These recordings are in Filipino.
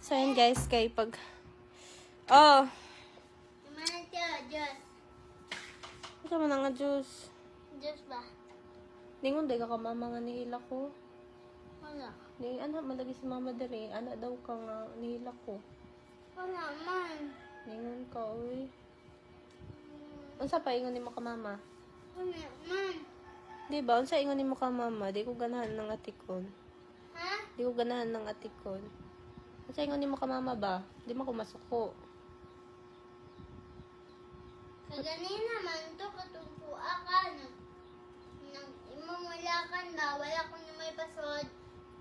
So, yun guys, kay pag... Oh! Juice. Ito mo na nga juice. Juice ba? Ningon, di ka mama nga nihila ko. Wala. Ni, anak, malagi si mama dali. Anak daw ka nga nihila ko. Wala man. Ningon ka, uy. Unsa pa ingon ni mo ka mama? Wala man. Di ba? Unsa ingon ni mo ka mama? Di ko ganahan ng atikon. Ha? Di ko ganahan ng atikon. Unsa ingon ni mo ka mama ba? Di mo ko masuko. Kaganina man to katungkua ka. Imamulakan ba? Wala kong may pasod.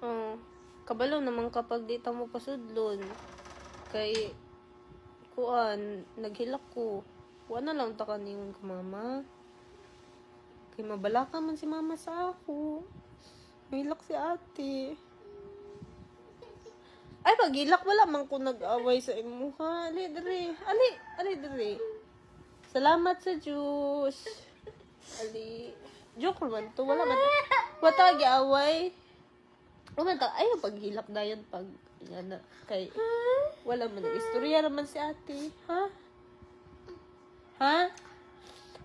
Oh. Kabalo naman kapag di ta mo pasudlon. Kay kuan, naghilak ko. Kuan na lang ta kaningon ka mama. Kay mabalaka man si mama sa ako. Hilak si ate. Ay, pag-hilak wala man ko nag-away sa imuha. Ali, dere. Ali, dere. Salamat sa juice. Ali. Joke man to. Wala man. Wata gi-away. Wala ta. Ayaw paghilak na yun pag yan na. Kay wala man. Istorya naman si ate. Ha? Ha?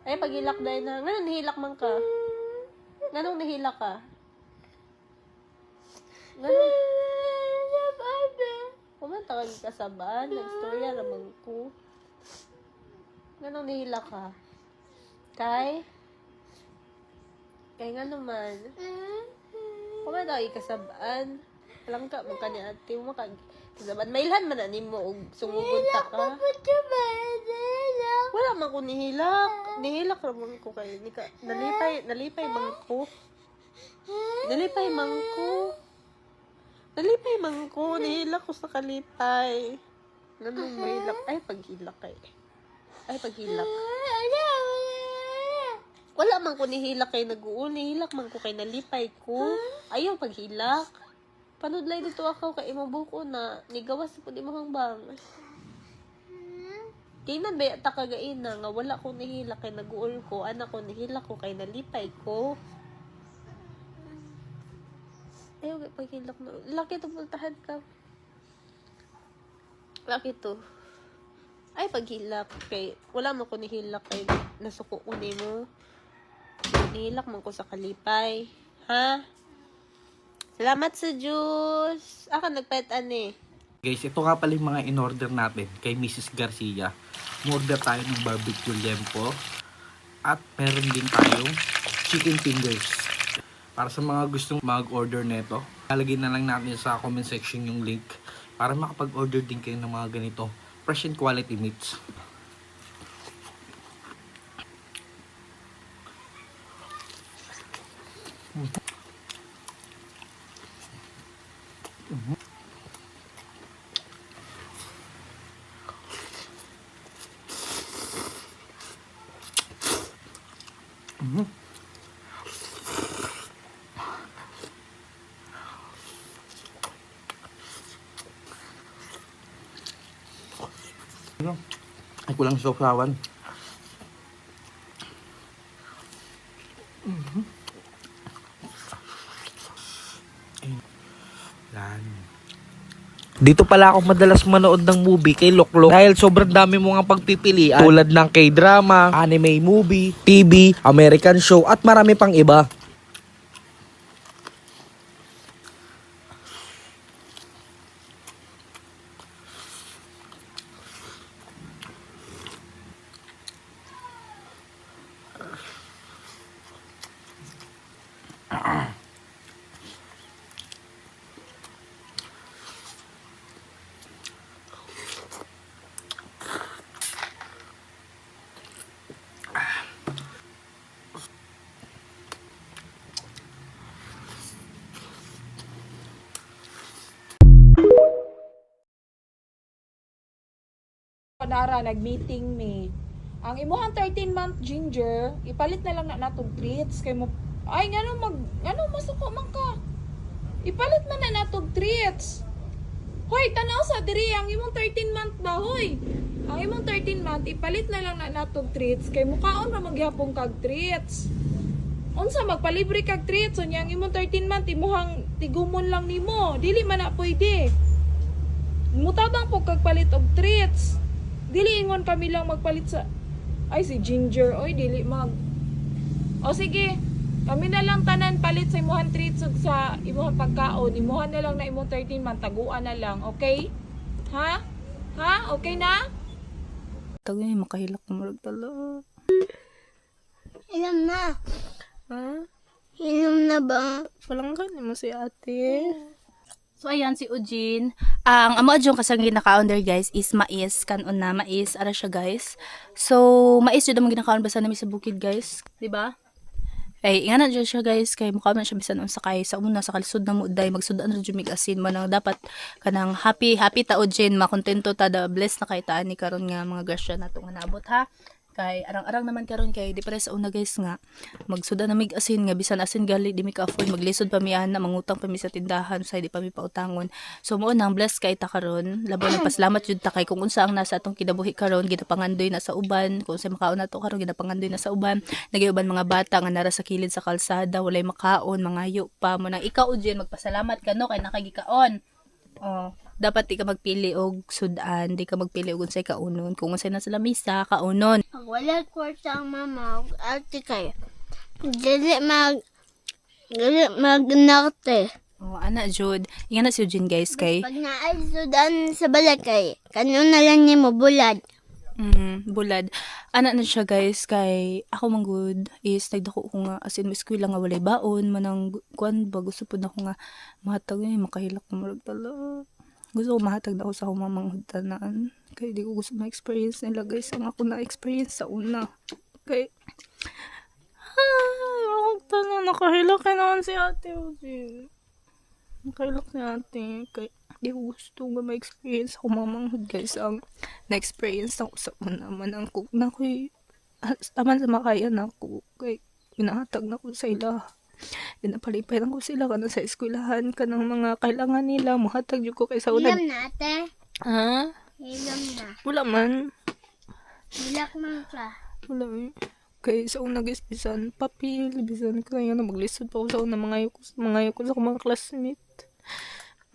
Ay, paghilak na yun na. Ngayon, nahilak man ka. Ganong nahilak ka? Ganong. Kumanta ka kasabaan. Nag-storya naman ko. Ganong nahilak ka? Kay nga naman. Kumanta ka kasabaan. Alam ka, magka ni ate mo kasabaan. Mailhan man na ni mo. Sumugod ta ka. Wala man ko nihilak. Nihilak naman ko kayo. Nalipay mangko. Nalipay mangko. Nihilak ko sa kalipay. Ganun mahilak. Ay, paghilak kay. Wala man ko nihilak kay nag-uul. Nihilak man ko kay nalipay ko. Ayaw paghilak. Panudlay dito ako kay imabuko na. Nigawas ko di mahangbang. Tingnan ba ta kagain na nga wala ko nihilak kay nag-uul ko. Anak ko nihilak ko kay nalipay ko. Ayaw paghilak na. Laki to pultahan ka. Laki to. Ay, paghilak. Kay, wala mo ko nihilak kay nasuko ko mo. Nihilak mo ko sa kalipay. Ha? Salamat sa juice. Ako nagpaitan eh. Guys, ito nga pala yung mga in-order natin kay Mrs. Garcia. Umorder tayo ng barbecue lempo. At meron din tayong chicken fingers. Para sa mga gustong mag-order nito, lalagay na lang natin sa comment section yung link para makapag-order din kayo ng mga ganito fresh and quality meats. Ay, kulang sa sausawan. Dito pala ako madalas manood ng movie kay Loklok dahil sobrang dami mo nga pagpipilian tulad ng K-drama, anime movie, TV, American show at marami pang iba. Nara, nag-meeting me. Ang imuhang 13-month ginger, ipalit na lang na natong treats. Kay mo, ay, ngano masuko man ka. Ipalit man na natong treats. Hoy, tanaw sa diri, ang imong 13-month ba, hoy. Ang imong 13-month, ipalit na lang na natong treats. Kay mukaon na magyapong kag treats. Unsa, magpalibre kag treats. Unya, ang imong 13-month, imuhang tigumon lang nimo. Dili man na pwede. Mutabang po kagpalit og treats. Dili ingon kami lang magpalit sa ay si Ginger oy dili mag. O sige, kami na lang tanan palit sa imuhan treats ug sa imuhan pagkaon. Imuhan na lang na imong 13 man taguan na lang, okay? Ha? Ha? Okay na? Tagay, makahilak ko marag tala. Inom na. Ha? Inom na ba? Walang gani mo si ate. So ayan si Eugene. Ang amo adjong kasang ginakaon there guys is mais kanon na mais ara siya guys. So mais jud mo ginakaon basta nami sa bukid guys, di ba? Ay ingana jud siya guys kay mukha man siya bisan unsa kay sa una sa kalisod na mo day magsudan ra jud mig asin man ang dapat kanang happy ta Eugene makontento ta da bless na kay taan ni karon nga mga grasya nato nga naabot ha. Kay arang-arang naman karon kay di pare sa una guys nga magsuda na mig asin nga bisan asin gali di mi ka afford maglisod pa mi ana mangutang pa mi sa tindahan say di pa mi pautangon. So mo nang bless kay ta karon labaw na pasalamat jud ta kay kung unsa ang nasa atong kinabuhi karon ginapangandoy na sa uban kung sa makaon nato karon ginapangandoy na sa uban nagayuban mga bata nga nara sa kilid sa kalsada walay makaon mangayo pa mo nang ikaw Eugene magpasalamat ka no kay nakagikaon. Oh, dapat di ka magpili og sudan, di ka magpili og unsay kaunon. Kung unsay na sa lamisa, kaunon. Pag wala kwarta ang mama, ate kayo. Dili magnarte. Oh, ana jud. Ingan na si Eugene guys kay Pag naay sudan sa balakay, kanon na lang niya mo bulad. bulad. Ana na siya guys kay ako manggod is nagdako ko nga as in eskwela nga walay baon manang kuan ba gusto pud ako nga mahatag makahilak ko marag tala. Gusto ko mahatag na ako sa akong mamang tanan. Kaya di ko gusto ma-experience nila guys. Ang ako na-experience sa una. Kaya, ay, akong tanan. Nakahilak ka naman si ate. Nakahilak si ate. Kaya, di ko gusto nga ma-experience ako mamanghod guys. Ang na-experience ako sa una. Manang ko na ko'y taman sa makaya na ako. Kaya, pinahatag na ko sa ila. Pinapalipay lang ko sila ka na sa eskwelahan ka ng mga kailangan nila. Muhatag yun ko kay sa ulan. Ilam na ate. Ha? Ilam na. Wala man. Bilak man ka. Wala eh. Kaya sa una guys, bisan papil, bisan ko na maglisod pa ako sa una mga ko sa akong mga classmate.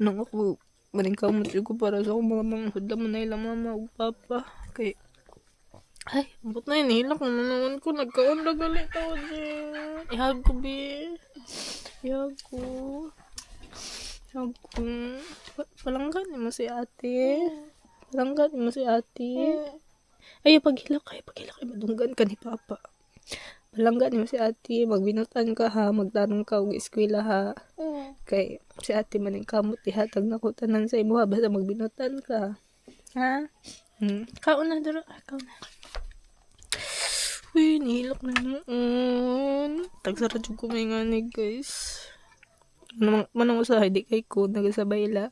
Nang ako, maring kamot ko para sa akong mga hudla mo na ilang mama o papa. Kaya, ay, ambot na yun, hilak mo naman ko, nagkaon na galit ako dyan. Ihag ko, be. Ihag ko. Ihag ko. Palanggan mo si ate. Palanggan mo si ate. Ay, paghilak ay madunggan ka ni papa. Palanggan mo si ate, magbinutan ka ha, magtanong ka og eskwela ha. Kay si ate man ang kamot, ihatag na ko tanan sa imo ha, basta magbinutan ka. Ha? Kaon na dara, kaon na. Uy, nihilak na noon. Tagsara dyan ko may nganig, guys. Manang usahay, di kay ko, nagasabay ila.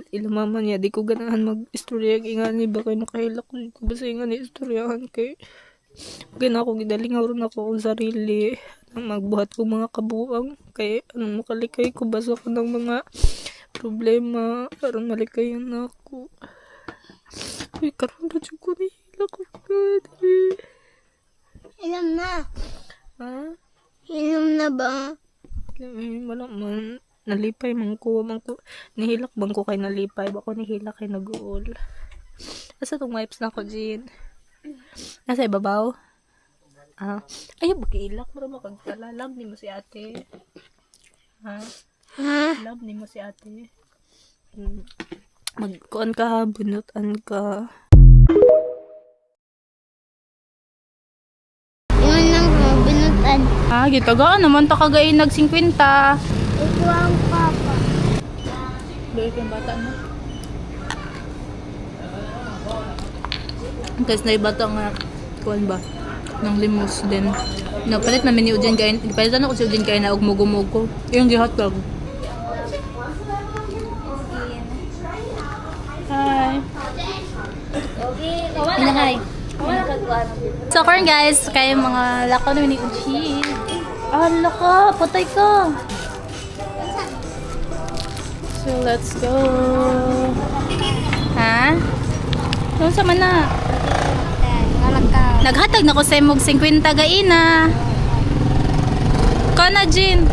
Ilamaman niya, di ko ganahan mag-istorya. Ingani ba kayo nakahilak ko? Basta ingani istoryahan kay. Gana ako, gidalingaw rin ako ang sarili. Nang magbuhat ko mga kabuang. Kaya, anong makalikay ko, basa ko ng mga problema. Parang malikayan na ako. Uy, karoon na dyan ko nihilak ko. Ilam na. Ha? Inom na ba? Wala man. Nalipay man ko. Nihilak bang ko kay nalipay. Bako nihilak kay nag-uol. Asa itong wipes na ko, Jean? Nasa ibabaw? Ah. Ay, bakilak mo makagtala. Love ni mo si ate. Ha? Ha? Love ni mo si ate. Magkuan ka ha. Bunutan ka. Yun lang mo, binutan. Ah, gitagaan naman ta kagain nag 50. Ito ang papa. Balik yung bata mo. Tapos na yung bata nga, kuwan ba, ng limos din. Napalit namin ni Eugene kain, palitan ako si Eugene kain na ugmog-umog ko. Yung gihatag. Hi. Hi. So, corn guys, kayo mga lakaw namin ni Eugene. Ah, laka, patay ka. So, let's go. Ha? Doon sa mana. Naghatag na ko sa imong 50 gaina. Kana, Jean.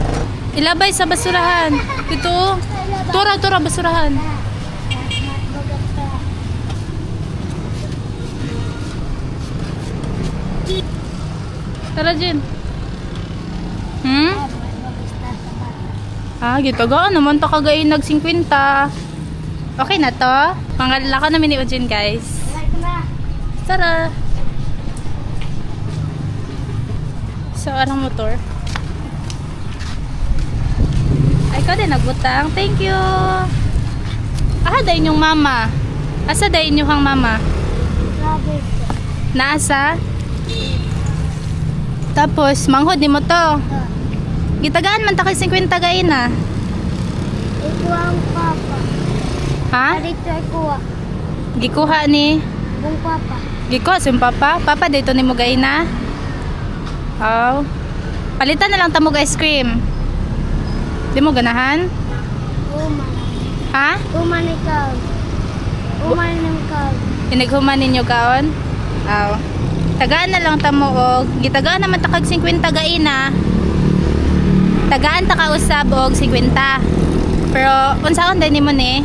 Ilabay sa basurahan. Dito. Tura, basurahan. Tara, Jin. Gitagaan naman ta kagain nag 50. Okay na to. Pangalala ko namin ni Ujin, guys. Tara. So, anong motor? Ay, ikaw din nagbutang. Thank you. Dahin yung mama. Asa dahin yung hang mama? Naasa? Tapos, manghod ni mo to. Gitagaan man ta kay 50 gain na. Ikuha ang papa. Ha? Dito ikuha. Gikuha ni? Bung papa. Gikuha si papa? Papa, dito ni mo gain na? Oh. Palitan na lang tamog ice cream. Di mo ganahan? Uman. Ha? Uman ikaw. Uman ikaw. Inighuman ninyo kaon? Aw. Tagaan na lang tamo og gitagaan naman ta kag 50 gaina. Tagaan ta ka usab og 50. Pero unsaon din nimo ni?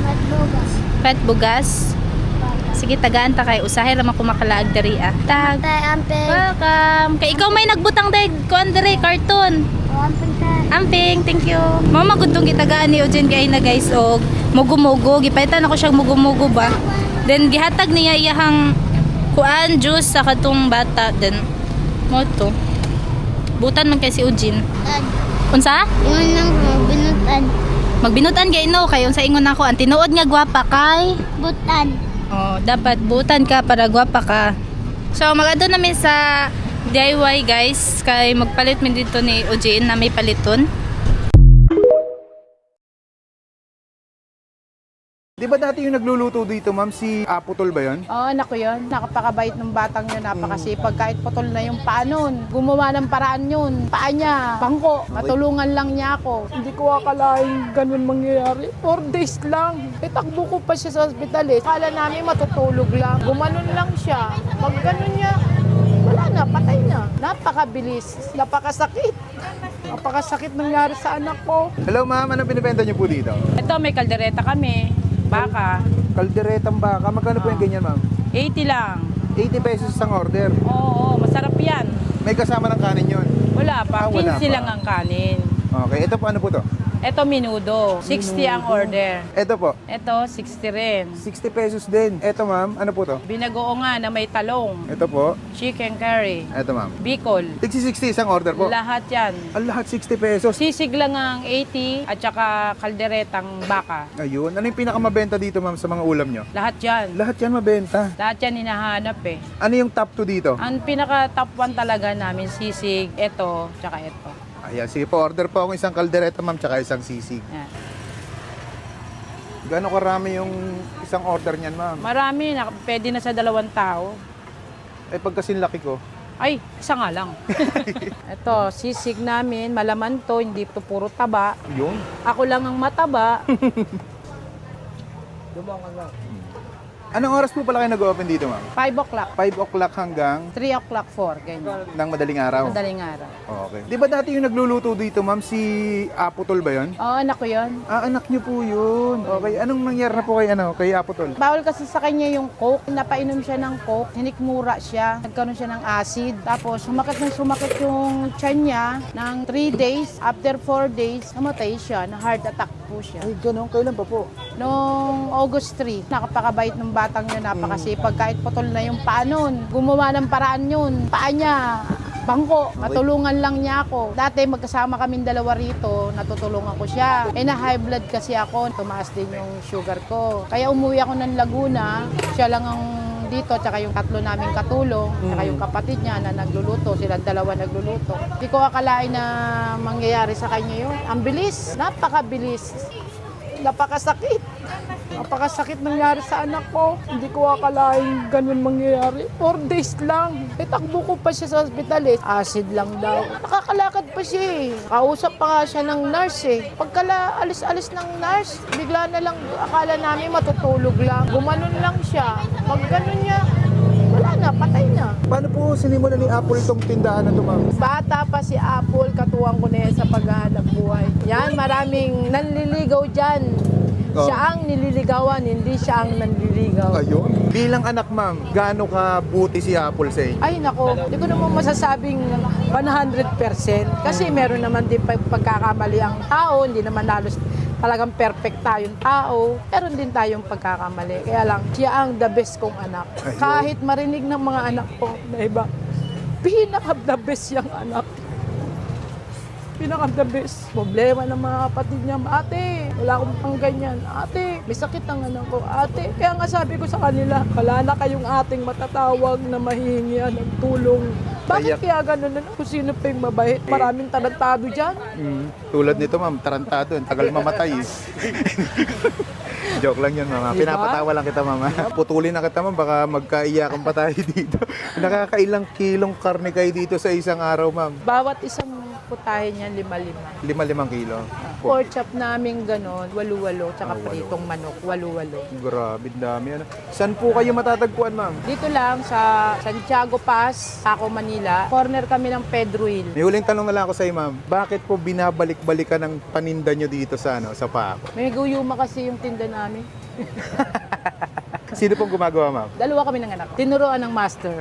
Matbugas. Pet bugas. Sige, tagaan ta kay usahay ra man ko makalaag diri ah. Tag. Tay amping. Welcome. Kay ikaw may nagbutang dai kuan diri cartoon. Amping tay. Amping, thank you. Mama gudtong gitagaan ni Eugene kay na guys og mugo-mugo. Gipaitan ako siyang mugo-mugo ba. Then gihatag niya iyahang kuan juice sa katong bata then mo to. Butan man kay si Eugene. Unsa? Yun lang binutan. Magbinutan kay no kay unsa ingon ako ang tinuod nga gwapa kay. Butan. Oh, dapat butan ka para gwapa ka. So magado namin sa DIY guys kay magpalit min dito ni Eugene na may paliton. Di ba dati yung nagluluto dito, ma'am, si Aputol ba yun? Oo, anak ko yun. Nakapakabait ng batang yun. Napakasipag. Kahit putol na yung paa nun. Gumawa ng paraan yun. Paa niya. Bangko. Matulungan lang niya ako. Hindi ko akalain ganun mangyayari. 4 days lang. Takbo ko pa siya sa ospital eh. Akala namin matutulog lang. Gumanon lang siya. Pag ganun niya, wala na. Patay na. Napakabilis. Napakasakit. Napakasakit nangyari sa anak ko. Hello, ma'am. Anong binibenta niyo po dito? Ito, may kaldereta kami. Baka. Kalderetang baka. Magkano po yung ganyan, ma'am? 80 lang. 80 pesos isang order. Oo, masarap yan. May kasama ng kanin yun. Wala pa. Wala 15 pa. lang ang kanin. Okay. Ito po, ano po to? Ito minudo. 60 ang order. Ito po. Ito 60 rin. 60 pesos din. Ito, ma'am. Ano po to? Binagoong nga na may talong. Ito po. Chicken curry. Ito, ma'am. Bicol. Tigsi 60 isang order po. Lahat yan. Ang lahat 60 pesos. Sisig lang ang 80 at saka kalderetang baka. Ayun. Ano yung pinakamabenta dito, ma'am, sa mga ulam nyo? Lahat yan. Lahat yan mabenta. Lahat yan hinahanap eh. Ano yung top 2 dito? Ang pinaka top 1 talaga namin sisig, ito, tsaka ito. Ayan. Sige po. Order po ako isang kaldereta, ma'am, tsaka isang sisig. Yan. Gano'ng karami yung isang order niyan, ma'am? Marami, pwede na sa 2 tao. Eh, pagkasin laki ko. Ay, isa nga lang. Ito, sisig namin, malaman to, hindi to puro taba. Yun. Ako lang ang mataba. Anong oras po pala kayo nag-open dito, ma'am? 5 o'clock, 5 o'clock hanggang 3 o'clock, 4, ganyan. ng madaling araw? Madaling araw. Okay. Di ba dati yung nagluluto dito, ma'am, si Aputol ba yun? Oo, anak ko yun. Ah, anak niyo po yun. Okay. Anong nangyari na po kay Aputol? Bawal kasi sa kanya yung coke. Napainom siya ng coke, hinikmura siya, nagkaroon siya ng acid. Tapos sumakit yung tiyan niya ng 3 days. After 4 days, namatay siya, na heart attack po siya. Ay, ganun. Kailan pa po? Noong August 3, nakapakabait ng batang yun, napakasipag. Kahit putol na yung paa nun, gumawa ng paraan yun. Paa niya, bangko, matulungan lang niya ako. Dati magkasama kaming dalawa rito, natutulungan ko siya. Eh na high blood kasi ako, tumaas din yung sugar ko. Kaya umuwi ako ng Laguna, siya lang ang dito, tsaka yung 3 naming katulong, tsaka yung kapatid niya na nagluluto, silang 2 nagluluto. Hindi ko akalain na mangyayari sa kanya yun. Ang bilis, napakabilis. Napakasakit. Napakasakit nangyari sa anak ko. Hindi ko akalain ganun mangyayari. 4 days lang. Takbo ko pa siya sa ospital eh. Acid lang daw. Nakakalakad pa siya eh. Kausap pa nga siya ng nurse eh. Pagkala alis-alis ng nurse, bigla na lang akala namin matutulog lang. Gumanon lang siya. Pag ganun niya, wala na, patay na. Paano po sinimulan ni Apple itong tindahan na ito, ma'am? Bata pa si Apple, katuwang ko na yan sa paghahanap buhay. Yan, maraming nanliligaw dyan. Oh. Siya ang nililigawan, hindi siya ang nanliligaw. Ayun. Bilang anak, ma'am, gaano ka buti si Apple sa inyo? Ay nako, hindi ko naman masasabing 100% kasi meron naman din pagkakamali ang tao, hindi naman halos talagang perfect tayong tao, meron din tayong pagkakamali. Kaya lang, siya ang the best kong anak. Ayun. Kahit marinig ng mga anak ko na iba, pinaka-the best yung anak. Pinaka-the best. Problema ng mga kapatid niya, ate, wala akong pang ganyan. Ate, may sakit ang anak ko. Ate, kaya nga sabi ko sa kanila, wala na kayong ating matatawag na mahihingian ng tulong. Bakit kaya ganun na? Kung sino pa yung mabait? Maraming tarantado dyan. Tulad nito, ma'am, tarantado. Ang tagal mamatay. Joke lang yan, mama. Diba? Pinapatawa lang kita, mama. Putulin na kita, ma'am. Baka magkaiyakan pa tayo dito. Nakakailang kilong karne kayo dito sa isang araw, ma'am? Bawat isang putahe niya, 5-5. 5 kilo. Pork chop namin ganon, 8-8, tsaka Ah, 8. pritong manok, 8-8. Grabe, dami. Ano. Saan po kayo matatagpuan, ma'am? Dito lang sa Santiago Pass, Paco, Manila. Corner kami ng Pedro Hill. May huling tanong na lang ako sa iyo, ma'am. Bakit po binabalik-balikan ng paninda nyo dito sa sa Paco? May guyuma kasi yung tinda namin. Sino pong gumagawa, ma'am? Dalawa kami ng anak. Tinuruan ng master.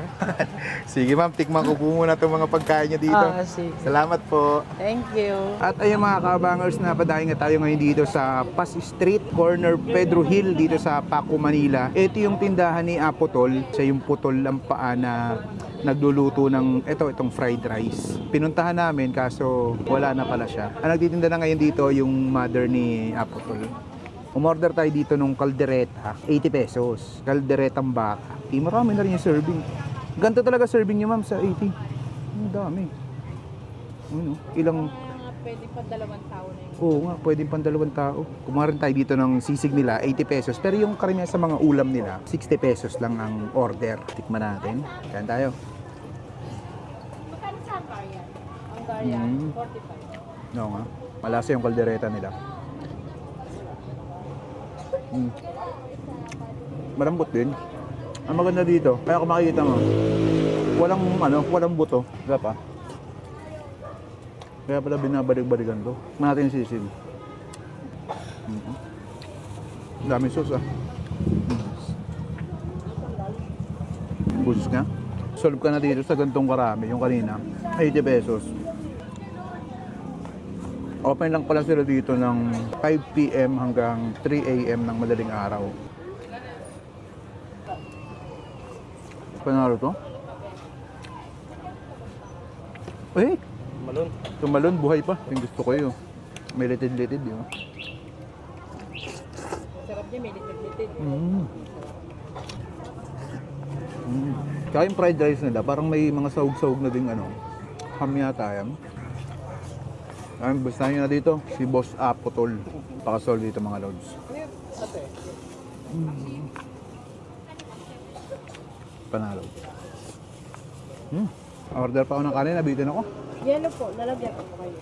Sige, ma'am. Tikman ko po muna itong mga pagkain nyo dito. Sige. Salamat po. Thank you. At ayun mga kabangers, napadayo nga tayo ngayon dito sa Pass Street, corner Pedro Hill dito sa Paco, Manila. Ito yung tindahan ni Apotol. Siya yung putol ang paa na nagluluto ng itong fried rice. Pinuntahan namin kaso wala na pala siya. Ang nagtitinda na ngayon dito yung mother ni Apotol. Umorder tayo dito nung kaldereta, 80 pesos. Kalderetang baka. Marami na rin yung serving. Ganito talaga serving niyo, ma'am, sa 80. Ang dami. Ano, ilang... Pwede pa 2 tao na yun. Oo nga, pwede pang 2 tao. Kumain tayo dito ng sisig nila, 80 pesos. Pero yung karamihan sa mga ulam nila, 60 pesos lang ang order. Tikman natin. Kaya tayo. Magkano sa Angarian? Angarian, 45. Oo nga. Malasa yung kaldereta nila. Malambot din. Ang maganda dito, kaya kung makikita mo, walang buto. Wala pa. Kaya pala binabalik-balikan to. Tignan natin yung sisig. Daming sauce ah. Busos nga. Solve ka na dito sa gantong karami. Yung kanina, 80 pesos. Open lang pala sila dito ng 5 p.m. hanggang 3 a.m. ng madaling araw. Panalo to? Eh! Tumalon, buhay pa. Yung gusto ko yun. May litid-litid yun. Sarap niya, may litid-litid. Kaya yung fried rice nila, parang may mga sahog-sahog na ding ham yata yan. Ay, basta nyo na dito, si Boss Apotol. Pakasol dito mga lods. Panalo. Order pa ako ng kanin, nabitin ako. Yellow po, lalagyan ko kayo.